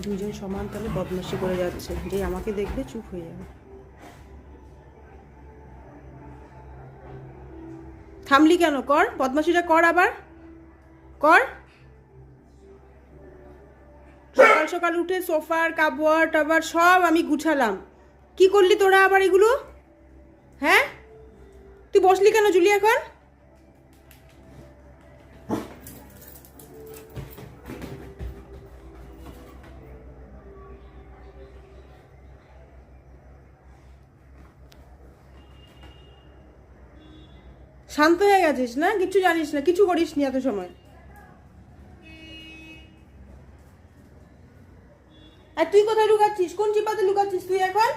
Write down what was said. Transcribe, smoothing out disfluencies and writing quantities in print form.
দুইজন সমান তালে বদমাশি করে যাচ্ছে, যে আমাকে দেখবে চুপ হয়ে যাবে। থামলি কেন? কর, বদমাশিটা কর, আবার কর। সকাল সকাল উঠে সোফার কাপড় টাবার সব আমি গুছালাম, কি করলি তোরা আবার এগুলো? হ্যাঁ, তুই বসলি কেন জুলি এখন? শান্ত হয়ে গেছিস না? কিছু জানিস না, কিছু করিস নি এত সময়। আর তুই কোথায় লুকাচ্ছিস? কোন চিপাতে লুকাচ্ছিস তুই এখন?